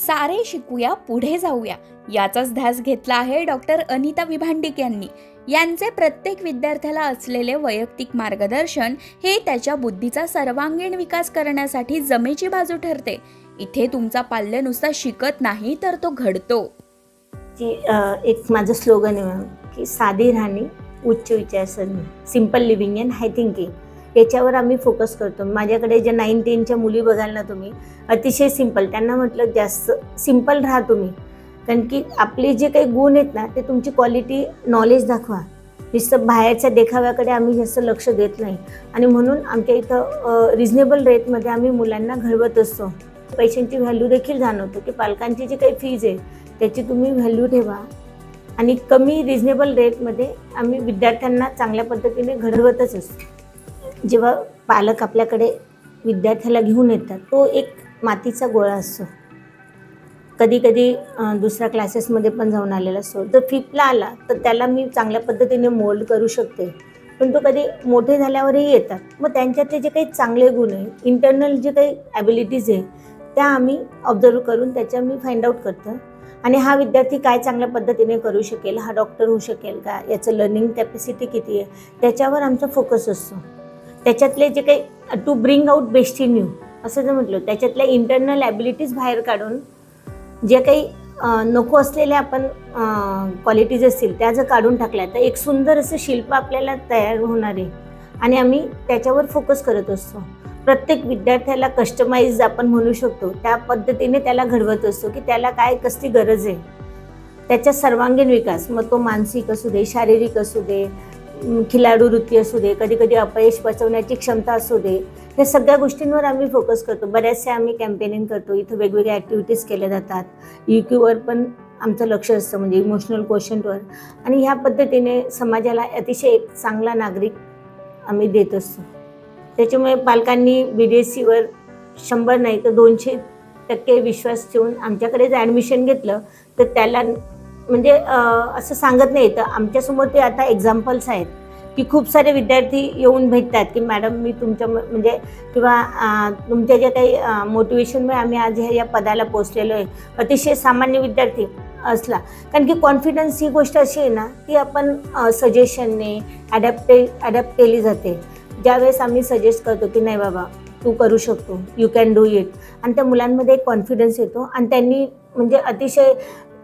सारे शिकूया पुढे जाऊया याचाच ध्यास घेतला आहे डॉक्टर अनिता विभांडिक यांनी. यांचे प्रत्येक विद्यार्थ्याला असलेले वैयक्तिक मार्गदर्शन हे त्याच्या बुद्धीचा सर्वांगीण विकास करण्यासाठी जमेची बाजू ठरते. इथे तुमचा पाल्य नुसता शिकत नाही तर तो घडतो. एक माझं स्लोगन आहे मॅम की साधी राहणे, उच्च विचारसरणी, simple living and high thinking. याच्यावर आम्ही फोकस करतो. माझ्याकडे जे 9-10च्या मुली बघाल ना तुम्ही, अतिशय सिम्पल. त्यांना म्हटलं जास्त सिम्पल राहा तुम्ही, कारण की आपले जे काही गुण आहेत ना ते तुमची क्वालिटी नॉलेज दाखवा. नुसतं बाहेरच्या देखाव्याकडे आम्ही जास्त लक्ष देत नाही आणि म्हणून आमच्या इथं रिजनेबल रेटमध्ये आम्ही मुलांना घडवत असतो. पैशांची व्हॅल्यू देखील जाणवतो की पालकांची जी काही फीज आहे त्याची तुम्ही व्हॅल्यू ठेवा आणि कमी रिजनेबल रेटमध्ये आम्ही विद्यार्थ्यांना चांगल्या पद्धतीने घडवतच असतो. जेव्हा पालक आपल्याकडे विद्यार्थ्याला घेऊन येतात तो एक मातीचा गोळा असतो. कधी कधी दुसऱ्या क्लासेसमध्ये पण जाऊन आलेला असतो. जर फिफ्थला आला तर त्याला मी चांगल्या पद्धतीने मोल्ड करू शकते, पण तो कधी मोठे झाल्यावरही येतात. मग त्यांच्यातले जे काही चांगले गुण आहे, इंटरनल जे काही ॲबिलिटीज आहे त्या आम्ही ऑब्झर्व करून त्याच्या मी फाइंड आउट करतो आणि हा विद्यार्थी काय चांगल्या पद्धतीने करू शकेल, हा डॉक्टर होऊ शकेल का, याचं लर्निंग कॅपॅसिटी किती आहे, त्याच्यावर आमचा फोकस असतो. त्याच्यातले जे काही to bring out best in you असं जर म्हटलं, त्याच्यातल्या इंटरनल ॲबिलिटीज बाहेर काढून जे काही नको असलेल्या आपण क्वालिटीज असतील त्या जर काढून टाकल्या तर एक सुंदर असं शिल्प आपल्याला तयार होणार आहे आणि आम्ही त्याच्यावर फोकस करत असतो. प्रत्येक विद्यार्थ्याला कस्टमाइज आपण म्हणू शकतो त्या पद्धतीने त्याला घडवत असतो की त्याला काय कसली गरज आहे, त्याचा सर्वांगीण विकास. मग तो मानसिक असू दे, शारीरिक असू दे, खिलाडू वृत्ती असू दे, कधी कधी अपयश पचवण्याची क्षमता असू दे, हे सगळ्या गोष्टींवर आम्ही फोकस करतो. बऱ्याचशा आम्ही कॅम्पेनिंग करतो. इथं वेगवेगळ्या ॲक्टिव्हिटीज केल्या जातात. EQवर पण आमचं लक्ष असतं, म्हणजे इमोशनल क्वोशंटवर. आणि ह्या पद्धतीने समाजाला अतिशय एक चांगला नागरिक आम्ही देत असतो. त्याच्यामुळे पालकांनी BDSCवर 100 नाही तर 200% विश्वास ठेवून आमच्याकडे जर ॲडमिशन घेतलं तर त्याला म्हणजे असं सांगत नाही तर आमच्यासमोर ते आता एक्झाम्पल्स आहेत की खूप सारे विद्यार्थी येऊन भेटतात की मॅडम मी तुमच्या म्हणजे किंवा तुमच्या ज्या काही मोटिवेशनमुळे आम्ही आज या पदाला पोचलेलो आहे. अतिशय सामान्य विद्यार्थी असला, कारण की कॉन्फिडन्स ही गोष्ट अशी आहे ना की आपण सजेशनने ॲडॅप्ट केली जाते. ज्यावेळेस आम्ही सजेस्ट करतो की नाही बाबा तू करू शकतो, यू कॅन डू इट, आणि त्या मुलांमध्ये एक कॉन्फिडन्स येतो आणि त्यांनी म्हणजे अतिशय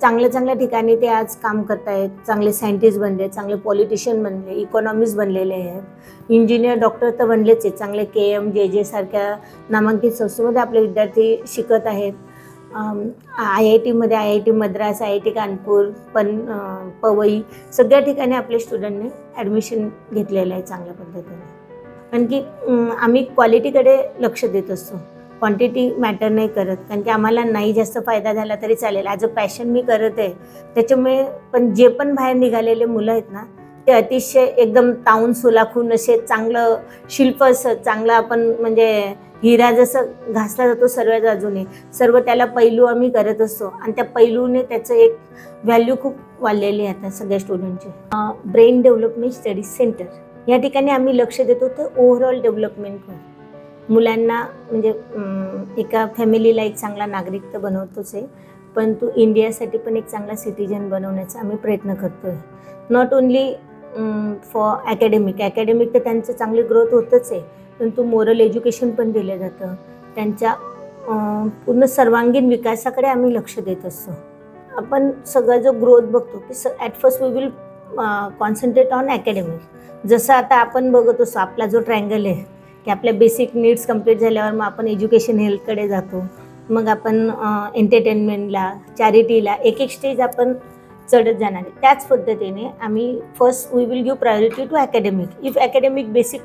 चांगल्या ठिकाणी ते आज काम करत आहेत. चांगले सायंटिस्ट बनले, चांगले पॉलिटिशियन बनले, इकॉनॉमिस्ट बनलेले आहेत, इंजिनियर डॉक्टर तर बनलेच आहेत. चांगले KM JJ सारख्या नामांकित संस्थेमध्ये आपले विद्यार्थी शिकत आहेत. IITमध्ये IIT मद्रास, IIT कानपूर, पवई सगळ्या ठिकाणी आपल्या स्टुडंटने ॲडमिशन घेतलेलं आहे चांगल्या पद्धतीने. कारण की आम्ही क्वालिटीकडे लक्ष देत असतो, क्वांटिटी मॅटर नाही करत. कारण की आम्हाला नाही जास्त फायदा झाला तरी चालेल, ॲज अ पॅशन मी करत आहे. त्याच्यामुळे पण जे पण बाहेर निघालेले मुलं आहेत ना ते अतिशय एकदम तावून सुलाखून असे चांगलं शिल्प असं चांगलं आपण म्हणजे हिरा जसं घासला जातो सर्व बाजूने, सर्व त्याला पैलू आम्ही करत असतो आणि त्या पैलूने त्याचं एक व्हॅल्यू खूप वाढलेली आहे आता सगळ्या स्टुडंटची. ब्रेन डेव्हलपमेंट स्टडीज सेंटर या ठिकाणी आम्ही लक्ष देतो तर ओव्हरऑल डेव्हलपमेंटवर. मुलांना म्हणजे एका फॅमिलीला एक चांगला नागरिक तर बनवतोच आहे, पण तो इंडियासाठी पण एक चांगला सिटिझन बनवण्याचा आम्ही प्रयत्न करतो आहे. नॉट ओन्ली फॉर ॲकॅडमिक तर त्यांचं चांगली ग्रोथ होतच आहे, परंतु मोरल एज्युकेशन पण दिलं जातं. त्यांच्या पूर्ण सर्वांगीण विकासाकडे आम्ही लक्ष देत असतो. आपण सगळा जो ग्रोथ बघतो की at first we will concentrate on academic. जसं आता आपण बघत असतो आपला जो ट्रायंगल आहे की आपल्या बेसिक नीड्स कंप्लीट झाल्यावर मग आपण एज्युकेशन हेल्थकडे जातो, मग आपण एंटरटेनमेंटला, चॅरिटीला एक स्टेज आपण चढत जाणार आहे. त्याच पद्धतीने आम्ही first we will give priority to academic. If academic basic